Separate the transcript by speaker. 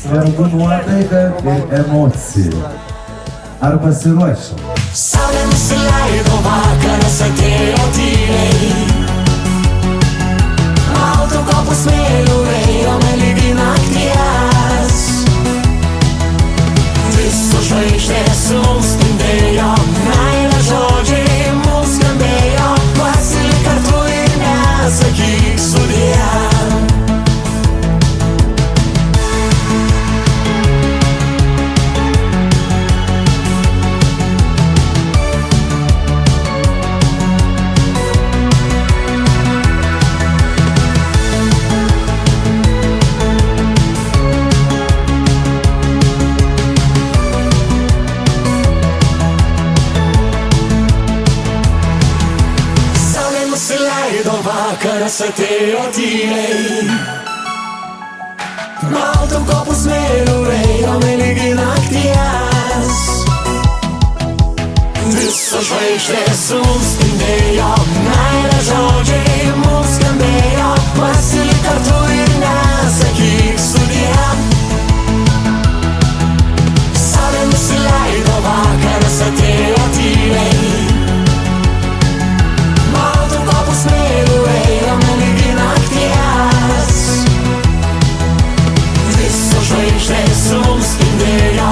Speaker 1: Svarbu nuotaika ir emocija. Ar pasiruošę?
Speaker 2: Saulė nusileido, vakaras atėjo tyliai. Baltų kopų smėlių ėjome lygiai nakties. Visos žvaigždės mums spindėjo, meilės žodžiai mums skambėjo. Pasilik kartu ir nesakyk sudie. Vakaras atėjo tyliai. Baltų kopų smėlių ėjome lygiai nakties. Visos žvaigždės mums spindėjo, meilės žodžiai mums skambėjo. Pasilik kartu ir nesakyk sudie. Saulė nusileido, vakaras atėjo tyliai. Baltų kopų smėlių ėjome lygiai nakties. Visos žvaigždės mums spindėjo,